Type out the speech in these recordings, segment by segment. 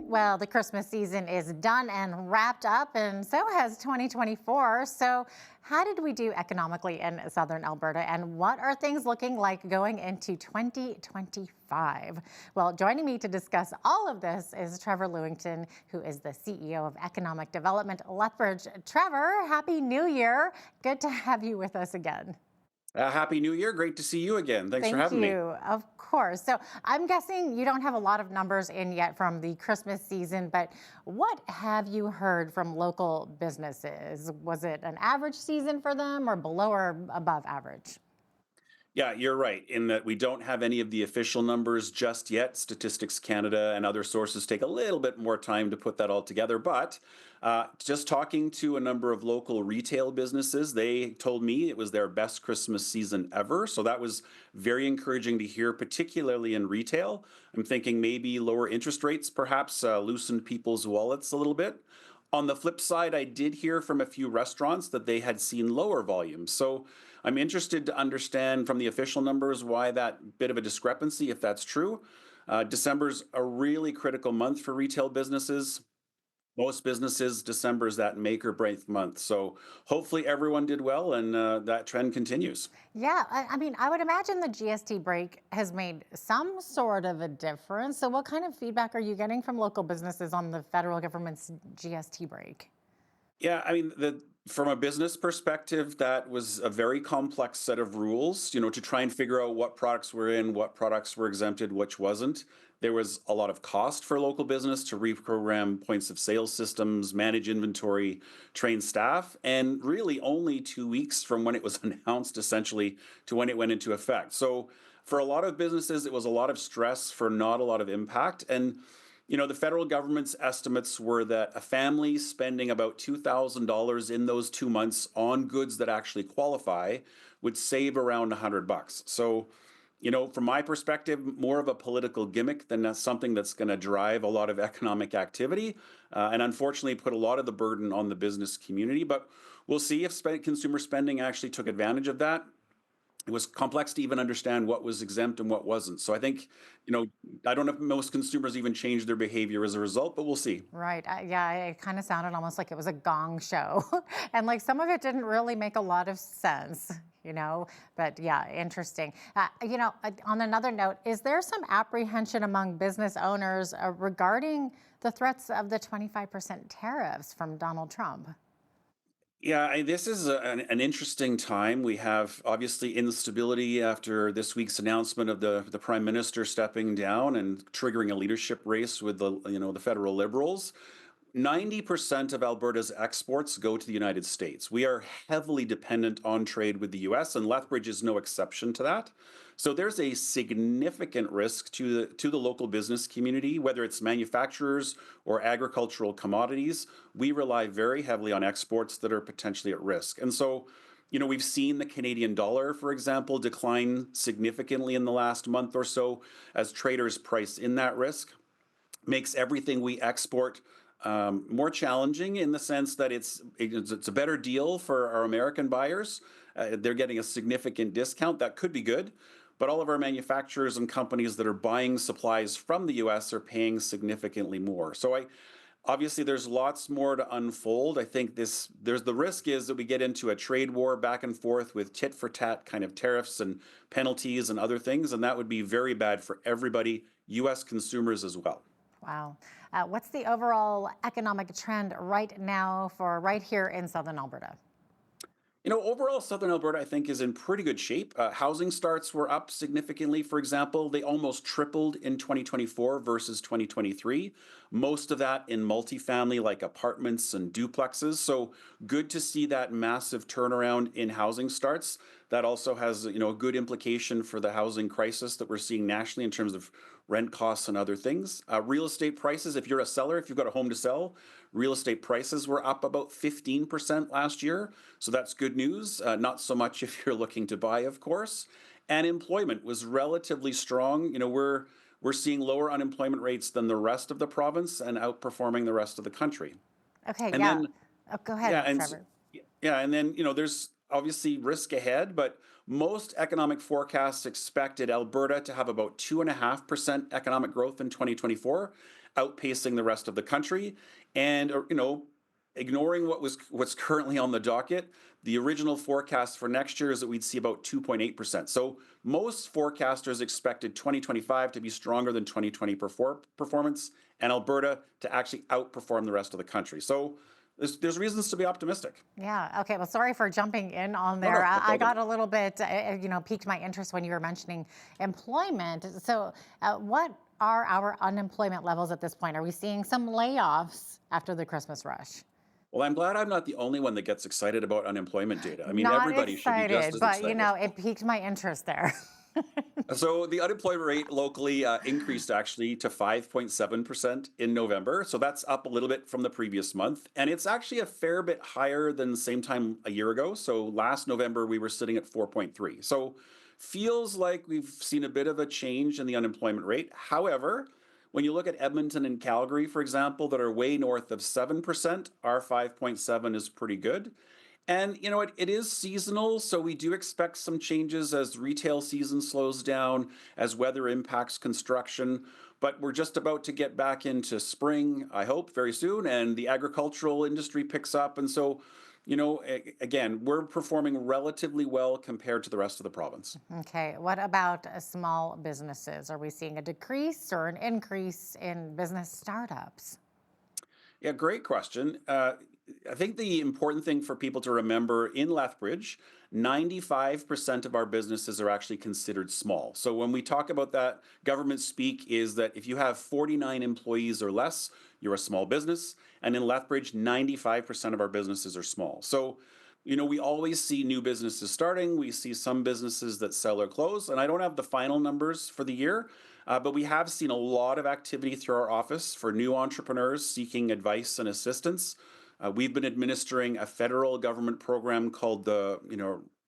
Well, the Christmas season is done and wrapped up, and so has 2024. So, how did we do economically in Southern Alberta, and what are things looking like going into 2025? Well, joining me to discuss all of this is Trevor Lewington, who is the CEO of Economic Development Lethbridge. Trevor, Happy New Year. Good to have you with us again. Happy New Year. Great to see you again. Thanks for Thank having me. you. Of course. So I'm guessing you don't have a lot of numbers in yet from the Christmas season, but what have you heard from local businesses? Was it an average season for them or below or above average? Yeah, you're right in that we don't have any of the official numbers just yet. Statistics Canada and other sources take a little bit more time to put that all together. But just talking to a number of local retail businesses, they told me it was their best Christmas season ever. So that was very encouraging to hear, particularly in retail. I'm thinking maybe lower interest rates perhaps loosened people's wallets a little bit. On the flip side, I did hear from a few restaurants that they had seen lower volumes. So I'm interested to understand from the official numbers why that bit of a discrepancy, if that's true. December's a really critical month for retail businesses. Most businesses, December is that make or break month. So hopefully everyone did well and that trend continues. Yeah, I mean, I would imagine the GST break has made some sort of a difference. So, what kind of feedback are you getting from local businesses on the federal government's GST break? Yeah, I mean, from a business perspective, that was a very complex set of rules, to try and figure out what products were in, what products were exempted, which wasn't. There was a lot of cost for local business to reprogram points of sale systems, manage inventory, train staff, and really only 2 weeks from when it was announced, essentially, to when it went into effect. So for a lot of businesses, it was a lot of stress for not a lot of impact. And the federal government's estimates were that a family spending about $2,000 in those 2 months on goods that actually qualify would save around $100. So, from my perspective, more of a political gimmick than something that's going to drive a lot of economic activity, and unfortunately put a lot of the burden on the business community. But we'll see if consumer spending actually took advantage of that. It was complex to even understand what was exempt and what wasn't. So I think, I don't know if most consumers even changed their behavior as a result, but we'll see. Right. Yeah, it kind of sounded almost like it was a gong show. And like some of it didn't really make a lot of sense, you know? But yeah, interesting. On another note, is there some apprehension among business owners regarding the threats of the 25% tariffs from Donald Trump? Yeah, this is an interesting time. We have obviously instability after this week's announcement of the prime minister stepping down and triggering a leadership race with the federal Liberals. 90% of Alberta's exports go to the United States. We are heavily dependent on trade with the US, and Lethbridge is no exception to that. So there's a significant risk to the local business community, whether it's manufacturers or agricultural commodities. We rely very heavily on exports that are potentially at risk. And so, we've seen the Canadian dollar, for example, decline significantly in the last month or so as traders price in that risk. Makes everything we export more challenging in the sense that it's a better deal for our American buyers. They're getting a significant discount. That could be good, but all of our manufacturers and companies that are buying supplies from the U.S. are paying significantly more. So obviously there's lots more to unfold. I think there's the risk is that we get into a trade war back and forth with tit for tat kind of tariffs and penalties and other things, and that would be very bad for everybody, U.S. consumers as well. Wow. What's the overall economic trend right now for right here in Southern Alberta? Overall, Southern Alberta, I think, is in pretty good shape. Housing starts were up significantly, for example. They almost tripled in 2024 versus 2023. Most of that in multifamily, like apartments and duplexes. So good to see that massive turnaround in housing starts. That also has, a good implication for the housing crisis that we're seeing nationally in terms of rent costs and other things. Real estate prices, if you're a seller, if you've got a home to sell, real estate prices were up about 15% last year. So that's good news. Not so much if you're looking to buy, of course. And employment was relatively strong. We're seeing lower unemployment rates than the rest of the province and outperforming the rest of the country. Okay, And yeah. then Oh, go yeah, ahead, Trevor. yeah, and then there's obviously risk ahead, but most economic forecasts expected Alberta to have about 2.5% economic growth in 2024, outpacing the rest of the country. And ignoring what's currently on the docket, the original forecast for next year is that we'd see about 2.8%. So most forecasters expected 2025 to be stronger than 2020 performance, and Alberta to actually outperform the rest of the country. So there's reasons to be optimistic. Yeah. Okay. Well, sorry for jumping in on No, there. no, no I problem. got a little bit, piqued my interest when you were mentioning employment. So, what are our unemployment levels at this point? Are we seeing some layoffs after the Christmas rush? Well, I'm glad I'm not the only one that gets excited about unemployment data. I mean, Not everybody should be just excited, as but excited. it piqued my interest there. So the unemployment rate locally increased actually to 5.7% in November. So that's up a little bit from the previous month. And it's actually a fair bit higher than the same time a year ago. So last November, we were sitting at 4.3. So feels like we've seen a bit of a change in the unemployment rate. However, when you look at Edmonton and Calgary, for example, that are way north of 7%, our 5.7 is pretty good. And it is seasonal, so we do expect some changes as retail season slows down, as weather impacts construction. But we're just about to get back into spring, I hope, very soon, and the agricultural industry picks up. And so, again, we're performing relatively well compared to the rest of the province. Okay. What about small businesses? Are we seeing a decrease or an increase in business startups? Yeah, great question. I think the important thing for people to remember in Lethbridge, 95% of our businesses are actually considered small. So when we talk about that, government speak is that if you have 49 employees or less, you're a small business. And in Lethbridge, 95% of our businesses are small. So, we always see new businesses starting. We see some businesses that sell or close. And I don't have the final numbers for the year, but we have seen a lot of activity through our office for new entrepreneurs seeking advice and assistance. We've been administering a federal government program called the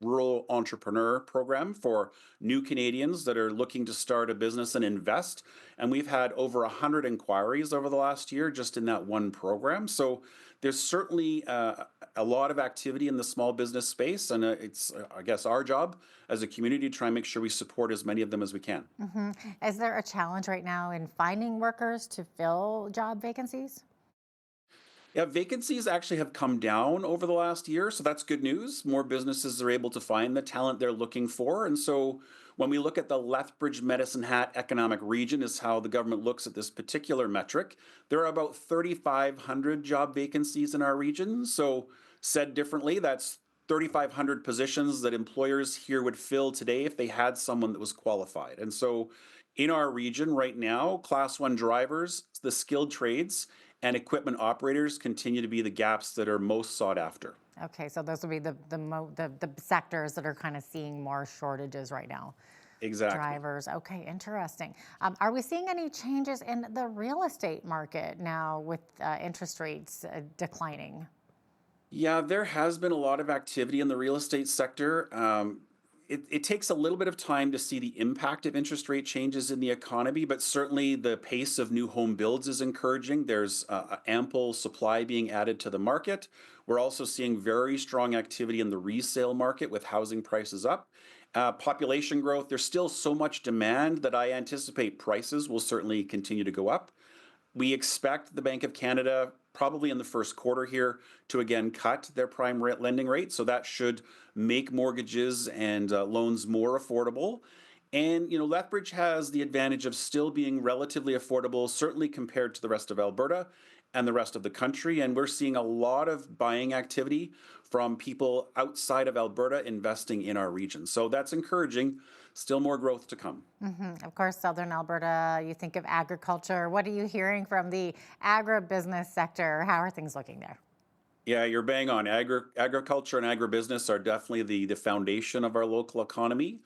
Rural Entrepreneur Program for new Canadians that are looking to start a business and invest. And we've had over 100 inquiries over the last year just in that one program. So there's certainly a lot of activity in the small business space, and it's, I guess, our job as a community to try and make sure we support as many of them as we can. Hmm. Is there a challenge right now in finding workers to fill job vacancies? Yeah, vacancies actually have come down over the last year, so that's good news. More businesses are able to find the talent they're looking for. And so when we look at the Lethbridge Medicine Hat economic region, is how the government looks at this particular metric. There are about 3,500 job vacancies in our region. So said differently, that's 3,500 positions that employers here would fill today if they had someone that was qualified. And so in our region right now, class one drivers, the skilled trades, and equipment operators continue to be the gaps that are most sought after. Okay, so those would be the sectors that are kind of seeing more shortages right now. Exactly. Drivers. Okay, interesting. Are we seeing any changes in the real estate market now with interest rates declining? Yeah, there has been a lot of activity in the real estate sector. It takes a little bit of time to see the impact of interest rate changes in the economy, but certainly the pace of new home builds is encouraging. There's ample supply being added to the market. We're also seeing very strong activity in the resale market with housing prices up. Population growth, there's still so much demand that I anticipate prices will certainly continue to go up. We expect the Bank of Canada probably in the first quarter here to again cut their prime rate lending rate. So that should make mortgages and loans more affordable. And Lethbridge has the advantage of still being relatively affordable, certainly compared to the rest of Alberta and the rest of the country. And we're seeing a lot of buying activity from people outside of Alberta investing in our region. So that's encouraging. Still more growth to come. Of course, Southern Alberta, you think of agriculture. What are you hearing from the agribusiness sector? How are things looking there? Yeah, you're bang on. Agriculture and agribusiness are definitely the foundation of our local economy.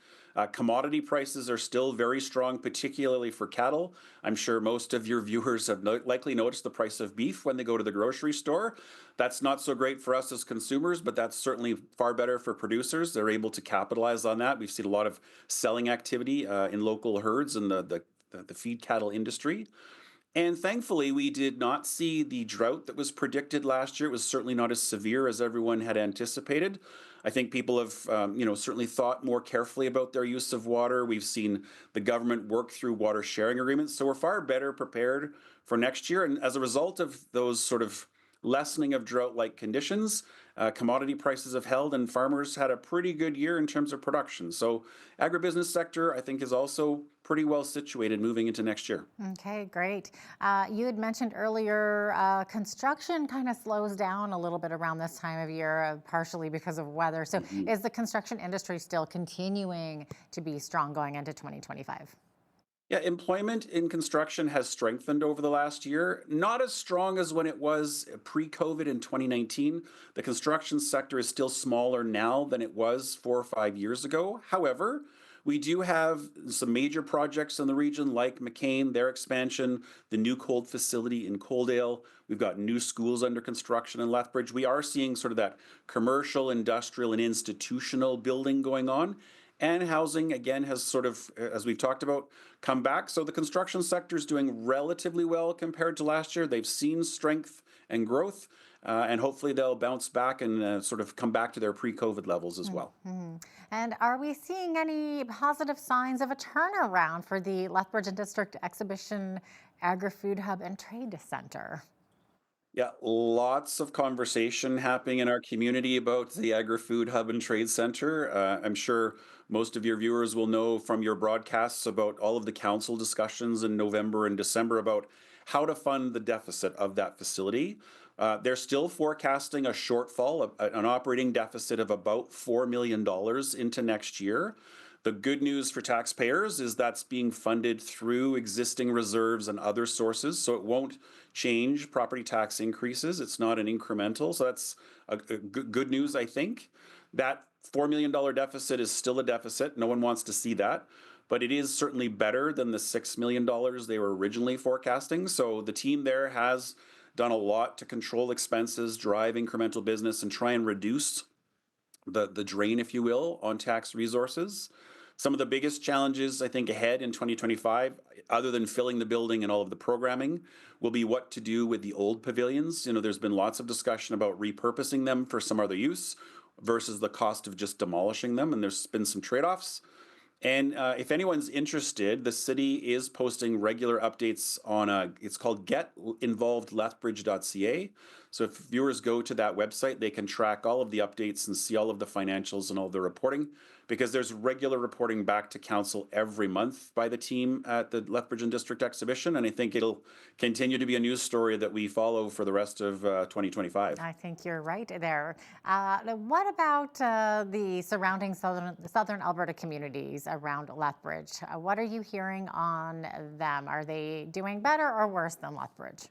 Commodity prices are still very strong, particularly for cattle. I'm sure most of your viewers have likely noticed the price of beef when they go to the grocery store. That's not so great for us as consumers, but that's certainly far better for producers. They're able to capitalize on that. We've seen a lot of selling activity in local herds in the feed cattle industry. And thankfully, we did not see the drought that was predicted last year. It was certainly not as severe as everyone had anticipated. I think people have, certainly thought more carefully about their use of water. We've seen the government work through water sharing agreements, so we're far better prepared for next year. And as a result of those sort of lessening of drought-like conditions, commodity prices have held, and farmers had a pretty good year in terms of production. So, agribusiness sector, I think, is also pretty well situated moving into next year. Okay, great. You had mentioned earlier construction kind of slows down a little bit around this time of year, partially because of weather. So, Mhm. is the construction industry still continuing to be strong going into 2025? Yeah, employment in construction has strengthened over the last year, not as strong as when it was pre-COVID in 2019. The construction sector is still smaller now than it was 4 or 5 years ago. However, we do have some major projects in the region like McCain, their expansion, the new cold facility in Coaldale. We've got new schools under construction in Lethbridge. We are seeing sort of that commercial, industrial, and institutional building going on. And housing, again, has sort of, as we've talked about, come back. So the construction sector is doing relatively well compared to last year. They've seen strength and growth, and hopefully they'll bounce back and sort of come back to their pre-COVID levels as well. Mhm. And are we seeing any positive signs of a turnaround for the Lethbridge and District Exhibition Agri-Food Hub and Trade Center? Yeah, lots of conversation happening in our community about the Agri-Food Hub and Trade Center. I'm sure most of your viewers will know from your broadcasts about all of the council discussions in November and December about how to fund the deficit of that facility. They're still forecasting a shortfall, an operating deficit of about $4 million into next year. The good news for taxpayers is that's being funded through existing reserves and other sources, so it won't change property tax increases. It's not an incremental, so that's a good news, I think. That $4 million deficit is still a deficit. No one wants to see that, but it is certainly better than the $6 million they were originally forecasting. So the team there has done a lot to control expenses, drive incremental business, and try and reduce the drain, if you will, on tax resources. Some of the biggest challenges I think ahead in 2025, other than filling the building and all of the programming, will be what to do with the old pavilions. There's been lots of discussion about repurposing them for some other use versus the cost of just demolishing them, and there's been some trade-offs. And if anyone's interested, the city is posting regular updates on it's called getinvolvedlethbridge.ca. So if viewers go to that website, they can track all of the updates and see all of the financials and all the reporting, because there's regular reporting back to council every month by the team at the Lethbridge and District Exhibition. And I think it'll continue to be a news story that we follow for the rest of 2025. I think you're right there. What about the surrounding Southern Alberta communities around Lethbridge? What are you hearing on them? Are they doing better or worse than Lethbridge?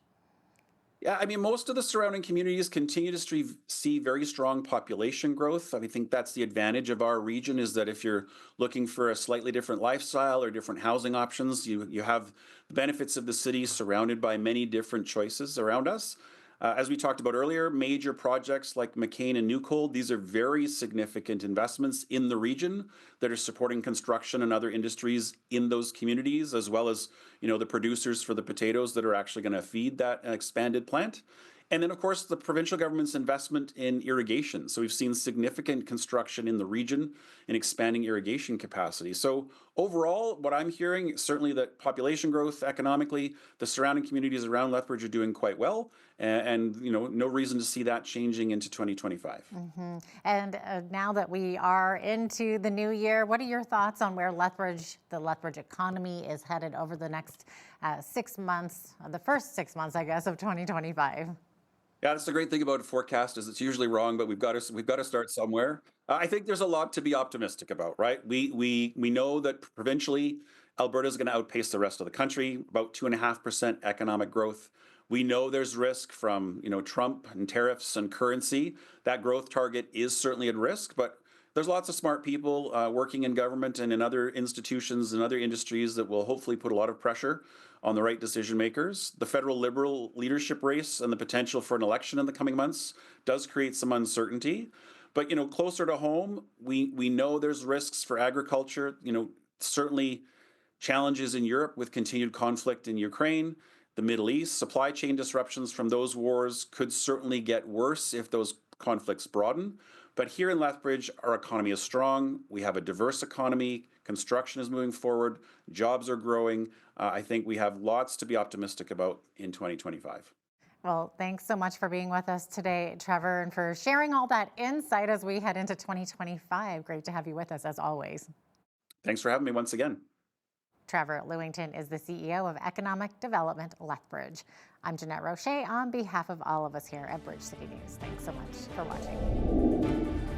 Yeah, I mean, most of the surrounding communities continue to see very strong population growth. I think that's the advantage of our region, is that if you're looking for a slightly different lifestyle or different housing options, you have the benefits of the city surrounded by many different choices around us. As we talked about earlier, major projects like McCain and New Cold, these are very significant investments in the region that are supporting construction and other industries in those communities, as well as, the producers for the potatoes that are actually going to feed that expanded plant. And then, of course, the provincial government's investment in irrigation. So we've seen significant construction in the region in expanding irrigation capacity. So overall, what I'm hearing is certainly that population growth economically, the surrounding communities around Lethbridge are doing quite well, and no reason to see that changing into 2025. And now that we are into the new year, what are your thoughts on where the Lethbridge economy is headed over the next 6 months, the first 6 months, I guess, of 2025? Yeah, that's the great thing about a forecast is it's usually wrong, but we've got to start somewhere. I think there's a lot to be optimistic about, right? We know that provincially, Alberta is going to outpace the rest of the country, about 2.5% economic growth. We know there's risk from Trump and tariffs and currency. That growth target is certainly at risk, but there's lots of smart people working in government and in other institutions and other industries that will hopefully put a lot of pressure on the right decision makers. The federal Liberal leadership race and the potential for an election in the coming months does create some uncertainty. But closer to home, we know there's risks for agriculture. Certainly challenges in Europe with continued conflict in Ukraine, the Middle East. Supply chain disruptions from those wars could certainly get worse if those conflicts broaden. But here in Lethbridge, our economy is strong. We have a diverse economy. Construction is moving forward. Jobs are growing. I think we have lots to be optimistic about in 2025. Well, thanks so much for being with us today, Trevor, and for sharing all that insight as we head into 2025. Great to have you with us as always. Thanks for having me once again. Trevor Lewington is the CEO of Economic Development Lethbridge. I'm Jeannette Rocher on behalf of all of us here at Bridge City News. Thanks so much for watching.